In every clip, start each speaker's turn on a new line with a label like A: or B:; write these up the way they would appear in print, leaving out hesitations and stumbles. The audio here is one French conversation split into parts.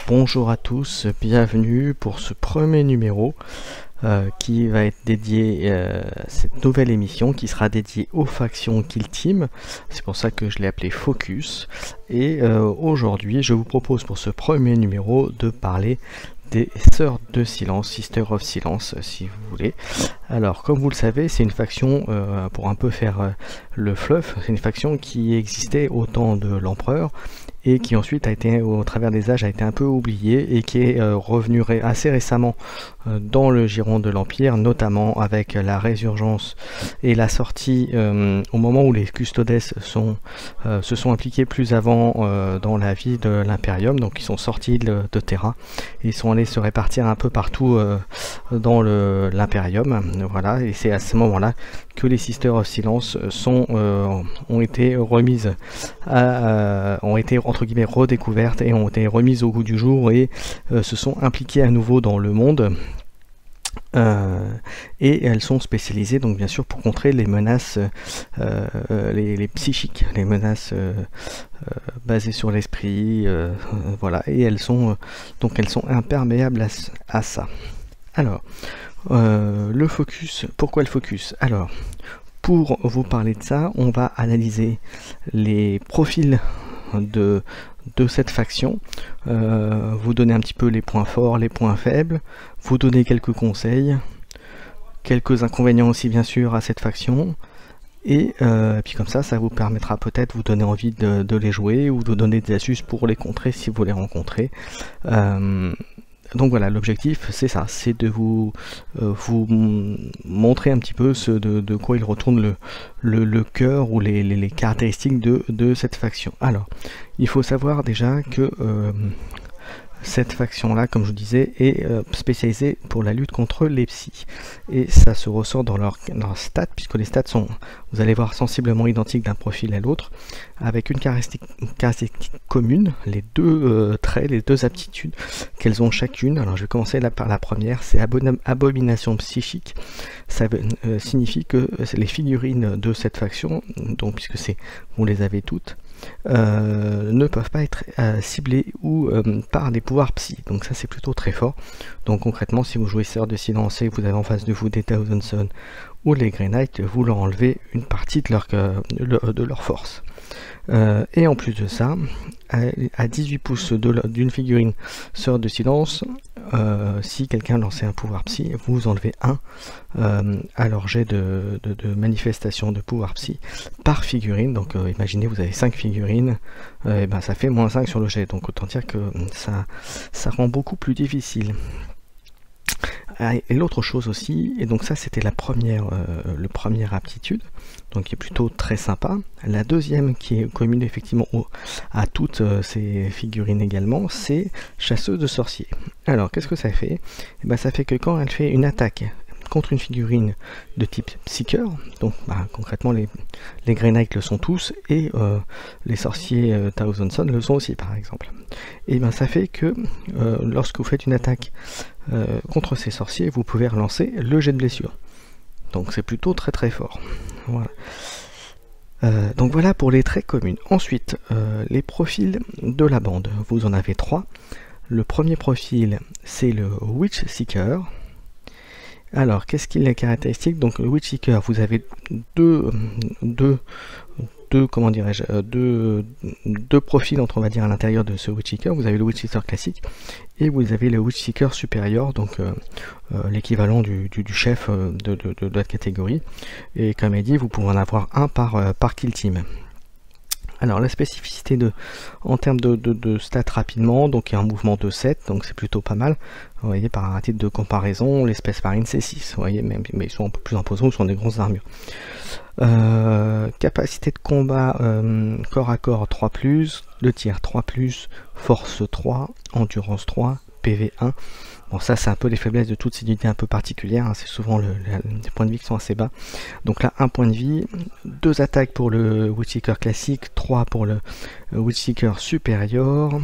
A: Bonjour à tous, bienvenue pour ce premier numéro qui va être dédié à cette nouvelle émission qui sera dédiée aux factions Kill Team. C'est pour ça que je l'ai appelé Focus. Et aujourd'hui, je vous propose pour ce premier numéro de parler des Sœurs de Silence, Sister of Silence si vous voulez. Alors comme vous le savez, c'est une faction, pour un peu faire le fluff, c'est une faction qui existait au temps de l'Empereur et qui ensuite a été, au travers des âges, a été un peu oubliée et qui est revenue assez récemment dans le giron de l'Empire, notamment avec la résurgence et la sortie au moment où les Custodes se sont impliqués plus avant dans la vie de l'Imperium, donc ils sont sortis de Terra et ils sont allés se répartir un peu partout dans l'Imperium, voilà, et c'est à ce moment-là que les Sisters of Silence ont été remises ont été entre guillemets redécouvertes et ont été remises au goût du jour et se sont impliquées à nouveau dans le monde. Et elles sont spécialisées donc bien sûr pour contrer les menaces les psychiques, les menaces basées sur l'esprit, voilà, et elles sont imperméables à ça. Alors le focus, pourquoi le focus? Alors pour vous parler de ça, on va analyser les profils de cette faction, vous donner un petit peu les points forts, les points faibles, vous donner quelques conseils, quelques inconvénients aussi bien sûr à cette faction, et puis comme ça vous permettra peut-être vous donner envie de les jouer ou de donner des astuces pour les contrer si vous les rencontrez. Donc voilà, l'objectif c'est ça, c'est de vous montrer un petit peu de quoi il retourne le cœur ou les caractéristiques de cette faction. Alors, il faut savoir déjà que cette faction-là, comme je vous disais, est spécialisée pour la lutte contre les psys. Et ça se ressort dans leurs stats, puisque les stats sont, vous allez voir, sensiblement identiques d'un profil à l'autre, avec une caractéristique commune, les deux traits, les deux aptitudes qu'elles ont chacune. Alors je vais commencer là par la première, c'est abomination psychique. Ça signifie que les figurines de cette faction, donc puisque vous les avez toutes, ne peuvent pas être ciblés ou par des pouvoirs psy, donc ça c'est plutôt très fort. Donc concrètement, si vous jouez Sœurs de Silence et que vous avez en face de vous des Thousand Sons ou les Grey Knights, vous leur enlevez une partie de leur force. Et en plus de ça, à 18 pouces d'une figurine Sœur de Silence, si quelqu'un lançait un pouvoir psy, vous enlevez 1 à leur jet de manifestation de pouvoir psy par figurine. Donc imaginez vous avez 5 figurines, et ben ça fait -5 sur le jet, donc autant dire que ça rend beaucoup plus difficile. Et l'autre chose aussi, et donc ça c'était la première aptitude, donc qui est plutôt très sympa. La deuxième, qui est commune effectivement à toutes ces figurines également, c'est chasseuse de sorciers. Alors qu'est-ce que ça fait? Et ben, ça fait que quand elle fait une attaque contre une figurine de type Seeker, donc concrètement les Grey Knights le sont tous, et les sorciers Thousand Sons le sont aussi par exemple. Et ben ça fait que lorsque vous faites une attaque contre ces sorciers, vous pouvez relancer le jet de blessure. Donc c'est plutôt très très fort. Voilà. Donc voilà pour les traits communs. Ensuite, les profils de la bande. Vous en avez 3. Le premier profil, c'est le Witch Seeker. Alors, qu'est-ce qu'il est caractéristique? Donc le Witch Seeker, vous avez deux profils on va dire à l'intérieur de ce Witch Seeker. Vous avez le Witch Seeker classique et vous avez le Witch Seeker supérieur, donc l'équivalent du chef de la catégorie. Et comme il dit, vous pouvez en avoir un par kill team. Alors la spécificité en termes de stats rapidement, donc il y a un mouvement de 7, donc c'est plutôt pas mal. Vous voyez, par un titre de comparaison, les Space Marines c'est 6, vous voyez, mais ils sont un peu plus imposants, ils sont des grosses armures. Capacité de combat corps à corps 3+, le tir 3+, force 3, endurance 3, PV 1. Bon, ça c'est un peu les faiblesses de toutes ces unités un peu particulières, hein. C'est souvent les points de vie qui sont assez bas. Donc là, 1 point de vie, 2 attaques pour le Witchseeker classique, 3 pour le Witchseeker supérieur,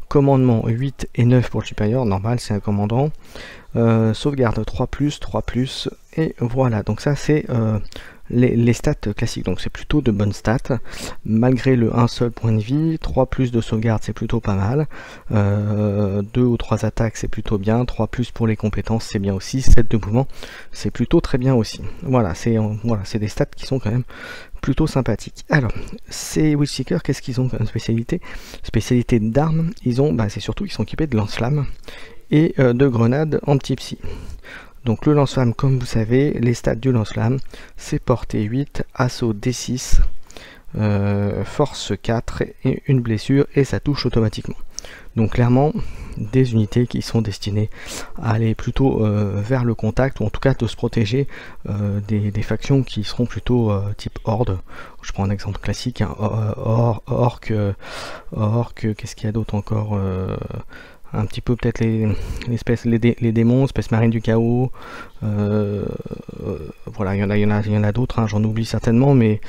A: commandement 8 et 9 pour le supérieur, normal c'est un commandant, sauvegarde 3+, et voilà, donc ça c'est les stats classiques, donc c'est plutôt de bonnes stats, malgré le 1 seul point de vie, 3 plus de sauvegarde c'est plutôt pas mal, 2 ou 3 attaques c'est plutôt bien, 3 plus pour les compétences c'est bien aussi, 7 de mouvement c'est plutôt très bien aussi. Voilà, c'est des stats qui sont quand même plutôt sympathiques. Alors, ces Witchseekers, qu'est-ce qu'ils ont comme spécialité? Spécialité d'armes, ils ont, c'est surtout qu'ils sont équipés de lance-flammes et de grenades anti-psy. Donc le lance-flamme, comme vous savez, les stats du lance-flamme, c'est portée 8, assaut D6, force 4 et une blessure, et ça touche automatiquement. Donc clairement, des unités qui sont destinées à aller plutôt vers le contact, ou en tout cas de se protéger des factions qui seront plutôt type horde. Je prends un exemple classique, hein, orc, qu'est-ce qu'il y a d'autre encore, un petit peu peut-être les démons, Space Marine du chaos, voilà, il y en a d'autres, hein, j'en oublie certainement, mais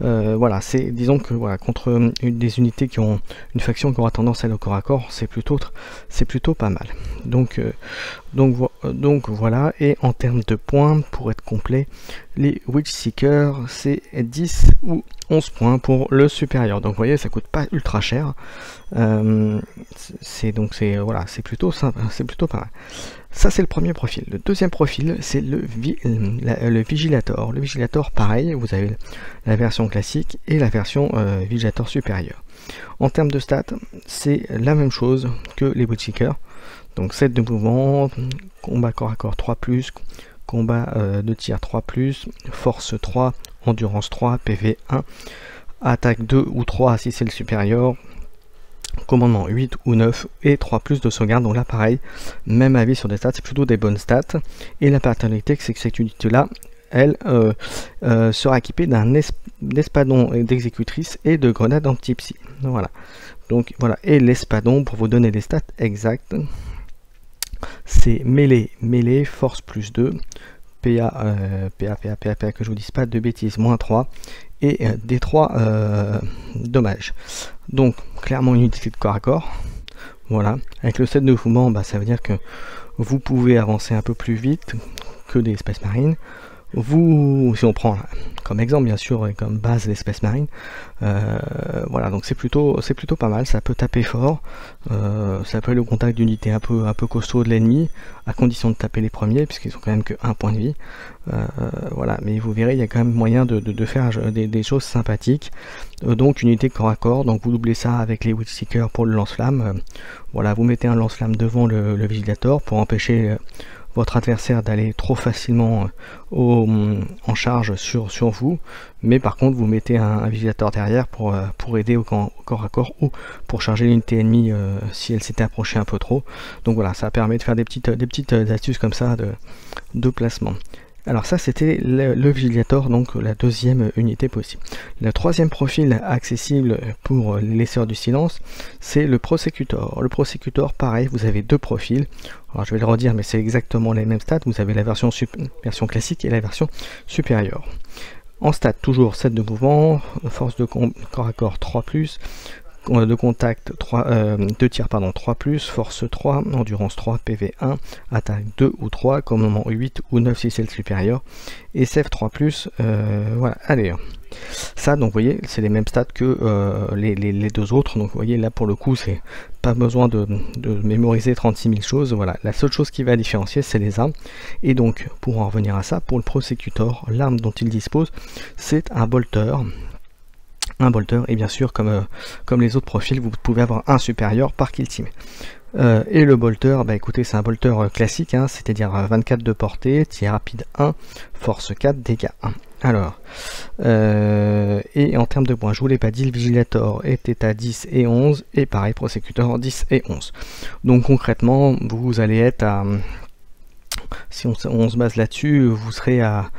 A: voilà, disons que voilà, contre des unités qui ont une faction qui aura tendance à aller au corps à corps, c'est plutôt pas mal. Donc voilà, et en termes de points, pour être complet, les Witchseekers c'est 10 ou 11 points pour le supérieur. Donc vous voyez, ça coûte pas ultra cher. C'est plutôt sympa, c'est plutôt pas mal. Ça c'est le premier profil. Le deuxième profil c'est le Vigilator. Le Vigilator, pareil, vous avez la version classique et la version Vigilator supérieur. En termes de stats, c'est la même chose que les Witchseekers. Donc 7 de mouvement, combat corps à corps 3+, combat de tir 3+, force 3, endurance 3, PV 1, attaque 2 ou 3 si c'est le supérieur, commandement 8 ou 9 et 3 plus de sauvegarde. Donc là pareil, même avis sur des stats, c'est plutôt des bonnes stats. Et la particularité c'est que cette unité là, elle sera équipée d'un espadon d'exécutrice et de grenades anti-psy. Voilà. Donc voilà, et l'espadon, pour vous donner les stats exactes, c'est mêlée, force plus 2, PA, que je vous dise pas de bêtises, moins 3, et D3 dommages. Donc clairement une unité de corps à corps. Voilà, avec le 7 de mouvement, ça veut dire que vous pouvez avancer un peu plus vite que des Space Marines. Si on prend comme exemple bien sûr et comme base les Space Marines, voilà, donc c'est plutôt pas mal, ça peut taper fort, ça peut aller au contact d'unités un peu costaud de l'ennemi, à condition de taper les premiers, puisqu'ils ont quand même que 1 point de vie, voilà, mais vous verrez, il y a quand même moyen de faire des choses sympathiques. Donc unité corps à corps, donc vous doublez ça avec les Witchseekers pour le lance-flamme, voilà, vous mettez un lance-flamme devant le Vigilator pour empêcher votre adversaire d'aller trop facilement en charge sur vous, mais par contre vous mettez un Vigilator derrière pour aider au corps à corps ou pour charger l'unité ennemie si elle s'était approchée un peu trop. Donc voilà, ça permet de faire des petites astuces comme ça de placement. Alors ça c'était le Vigilator, donc la deuxième unité possible. Le troisième profil accessible pour les Sœurs du Silence, c'est le Prosecutor. Le Prosecutor, pareil, vous avez deux profils. Alors je vais le redire, mais c'est exactement les mêmes stats. Vous avez la version classique et la version supérieure. En stats, toujours 7 de mouvement, force de corps à corps 3+, de contact 2 tirs 3+, force 3, endurance 3, PV 1, attaque 2 ou 3, commandement 8 ou 9 si c'est le supérieur, et SF 3+, voilà, allez. Ça, donc vous voyez, c'est les mêmes stats que les deux autres, donc vous voyez, là pour le coup, c'est pas besoin de mémoriser 36 000 choses, voilà. La seule chose qui va différencier, c'est les armes, et donc, pour en revenir à ça, pour le Prosecutor, l'arme dont il dispose, c'est un bolter. Un bolter, et bien sûr comme les autres profils, vous pouvez avoir un supérieur par kill team. Et le bolter, écoutez, c'est un bolter classique, hein, c'est-à-dire 24 de portée, tir rapide 1, force 4, dégâts 1. Alors, et en termes de points, je vous l'ai pas dit, le Vigilator était à 10 et 11, et pareil, Prosecutor 10 et 11. Donc concrètement, vous allez être à... Si on se base là-dessus, vous serez à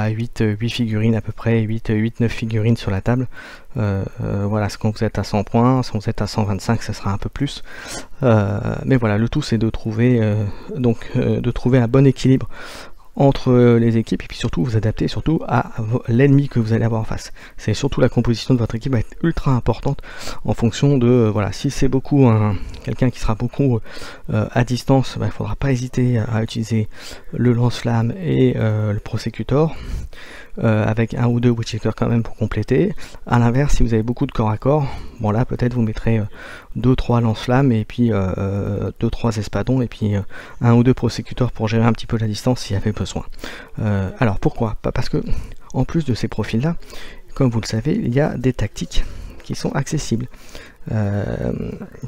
A: 8 figurines à peu près, 8-9 figurines sur la table. Voilà, quand vous êtes à 100 points, si vous êtes à 125, ça sera un peu plus. Mais voilà, le tout c'est de trouver un bon équilibre entre les équipes, et puis surtout vous adapter surtout à l'ennemi que vous allez avoir en face. C'est surtout la composition de votre équipe va être ultra importante en fonction de voilà, si c'est beaucoup quelqu'un qui sera beaucoup à distance, il ne faudra pas hésiter à utiliser le lance-flamme et le prosecutor, avec un ou deux Witchseeker quand même pour compléter. À l'inverse, si vous avez beaucoup de corps à corps, bon là peut-être vous mettrez 2-3 lance-flammes et puis 2-3 espadons et puis un ou deux prosecuteurs pour gérer un petit peu la distance s'il y avait besoin. Alors pourquoi? Parce que en plus de ces profils là, comme vous le savez, il y a des tactiques qui sont accessibles.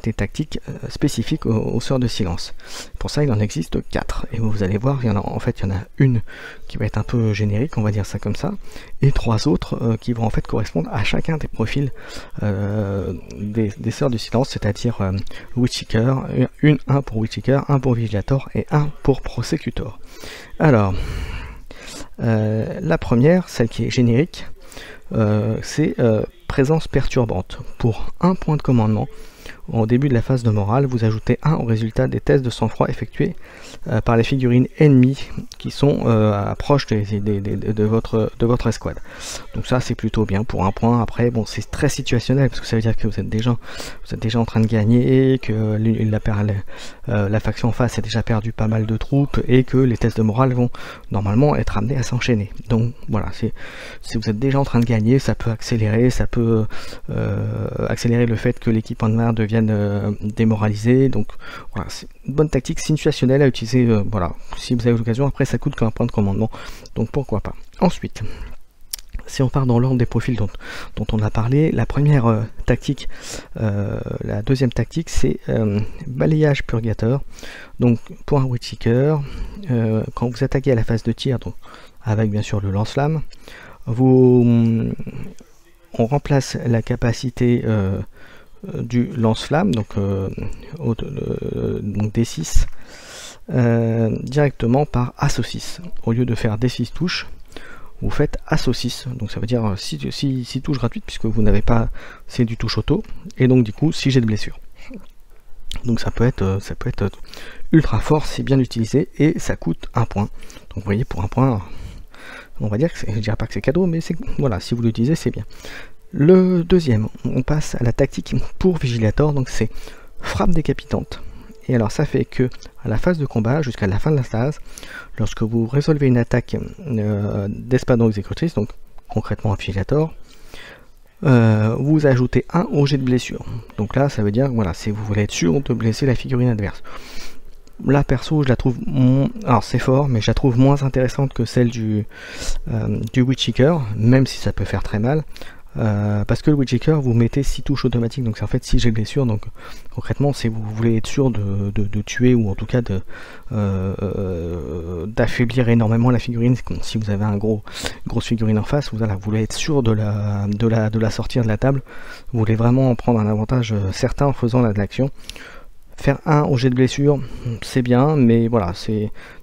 A: Des tactiques spécifiques aux sœurs de silence. Pour ça, il en existe 4. Et vous allez voir, il y en a une qui va être un peu générique, on va dire ça comme ça, et 3 autres qui vont en fait correspondre à chacun des profils des sœurs du silence, c'est-à-dire Witchseeker, un pour Witchseeker, un pour Vigilator et un pour Prosecutor. Alors, la première, celle qui est générique, c'est présence perturbante. Pour un point de commandement, au début de la phase de morale, vous ajoutez 1 au résultat des tests de sang-froid effectués par les figurines ennemies qui sont proches de votre escouade. Donc ça c'est plutôt bien pour un point. Après bon, c'est très situationnel parce que ça veut dire que vous êtes déjà en train de gagner, que la faction en face a déjà perdu pas mal de troupes et que les tests de morale vont normalement être amenés à s'enchaîner. Donc voilà, si vous êtes déjà en train de gagner, ça peut accélérer, accélérer le fait que l'équipe en noir devienne démoralisée. Donc voilà, c'est une bonne tactique situationnelle à utiliser, voilà, si vous avez l'occasion. Après ça coûte qu'un point de commandement, donc pourquoi pas. Ensuite, si on part dans l'ordre des profils dont on a parlé, la première tactique, la deuxième tactique, c'est balayage purgateur. Donc pour un Witchseeker, quand vous attaquez à la phase de tir, donc avec bien sûr le lance-flamme, on remplace la capacité du lance-flamme, donc D6, directement par A6. Au lieu de faire D6 touches, vous faites A6, donc ça veut dire 6 touches gratuites, puisque vous n'avez pas, c'est du touche auto, et donc du coup 6 jets de blessure. Donc ça peut être ultra fort, c'est bien utilisé, et ça coûte 1 point. Donc vous voyez, pour 1 point, on va dire que je dirais pas que c'est cadeau, mais voilà, si vous l'utilisez, c'est bien. Le deuxième, on passe à la tactique pour Vigilator, donc c'est frappe décapitante. Et alors ça fait que à la phase de combat, jusqu'à la fin de la phase, lorsque vous résolvez une attaque d'espadon exécutrice, donc concrètement un Vigilator, vous ajoutez 1 au jet de blessure. Donc là, ça veut dire, voilà, si vous voulez être sûr de blesser la figurine adverse. Là perso, je la trouve, alors c'est fort, mais je la trouve moins intéressante que celle du Witchseeker, même si ça peut faire très mal. Parce que le Witchseeker, vous mettez 6 touches automatiques, donc c'est en fait 6 jets de blessure. Donc concrètement, si vous voulez être sûr de tuer, ou en tout cas d'affaiblir énormément la figurine, si vous avez grosse figurine en face, vous voulez être sûr de la sortir de la table, vous voulez vraiment en prendre un avantage certain en faisant de l'action. Faire 1 au jet de blessure, c'est bien, mais voilà,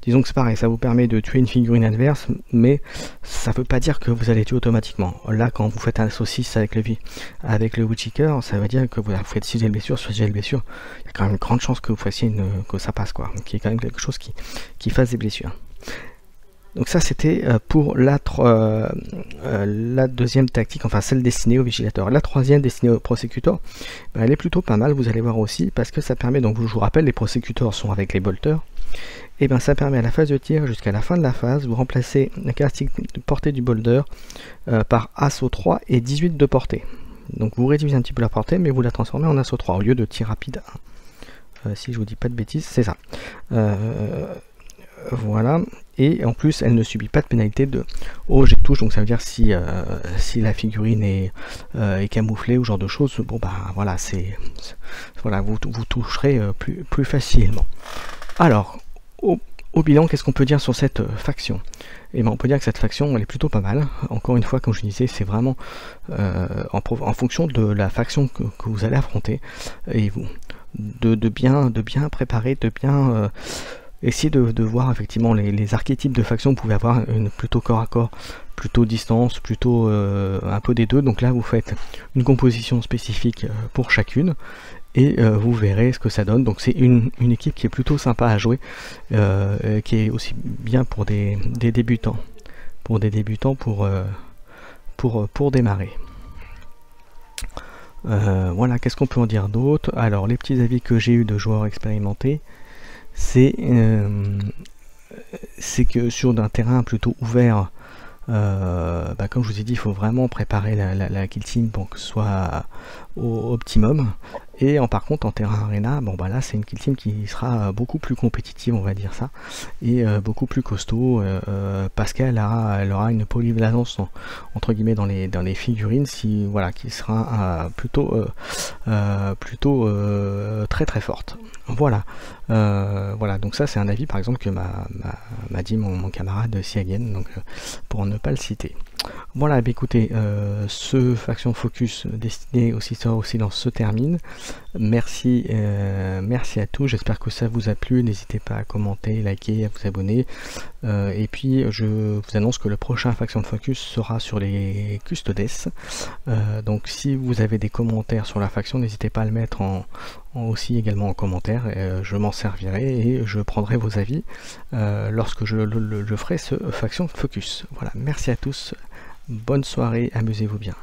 A: disons que c'est pareil, ça vous permet de tuer une figurine adverse, mais ça ne veut pas dire que vous allez tuer automatiquement. Là, quand vous faites un saucisse avec le Witchseeker, ça veut dire que vous faites 6 jets de blessure sur 6 jets de blessure, il y a quand même une grande chance que vous fassiez que ça passe, quoi, qu'il y ait quand même quelque chose qui fasse des blessures. Donc ça c'était pour la deuxième tactique, enfin celle destinée au Vigilator. La troisième destinée au Prosecutor, elle est plutôt pas mal, vous allez voir aussi, parce que ça permet, donc je vous rappelle, les Prosecutors sont avec les bolters, et bien ça permet à la phase de tir jusqu'à la fin de la phase, vous remplacez la caractéristique de portée du bolter par assaut 3 et 18 de portée. Donc vous réduisez un petit peu la portée, mais vous la transformez en assaut 3 au lieu de tir rapide 1. Si je vous dis pas de bêtises, c'est ça. Voilà, et en plus elle ne subit pas de pénalité au jet de touche, donc ça veut dire si la figurine est camouflée ou genre de choses, bon bah voilà, voilà, vous toucherez plus facilement. Alors au bilan, qu'est-ce qu'on peut dire sur cette faction? Et ben on peut dire que cette faction elle est plutôt pas mal. Encore une fois, comme je disais, c'est vraiment en fonction de la faction que vous allez affronter, et vous de bien préparer, de bien essayez de voir effectivement les archétypes de factions. Vous pouvez avoir une plutôt corps à corps, plutôt distance, plutôt un peu des deux. Donc là vous faites une composition spécifique pour chacune, et vous verrez ce que ça donne. Donc c'est une équipe qui est plutôt sympa à jouer, qui est aussi bien pour des débutants, pour démarrer. Voilà, qu'est-ce qu'on peut en dire d'autre? Alors les petits avis que j'ai eu de joueurs expérimentés, c'est que sur un terrain plutôt ouvert, comme je vous ai dit, il faut vraiment préparer la kill team pour que ce soit au optimum. Et par contre en terrain arena, bon là c'est une kill team qui sera beaucoup plus compétitive, on va dire ça, et beaucoup plus costaud, parce qu'elle aura une polyvalence entre guillemets dans les figurines, qui sera plutôt très très forte. Voilà, donc ça c'est un avis par exemple que m'a dit mon camarade Siagen, donc pour ne pas le citer. Voilà, écoutez, ce Faction Focus destiné aux Sisters of Silence se termine. Merci à tous, j'espère que ça vous a plu. N'hésitez pas à commenter, liker, à vous abonner. Et puis je vous annonce que le prochain Faction Focus sera sur les Custodes. Donc si vous avez des commentaires sur la faction, n'hésitez pas à le mettre aussi également en commentaire. Je m'en servirai et je prendrai vos avis lorsque je ferai ce Faction Focus. Voilà, merci à tous. Bonne soirée, amusez-vous bien.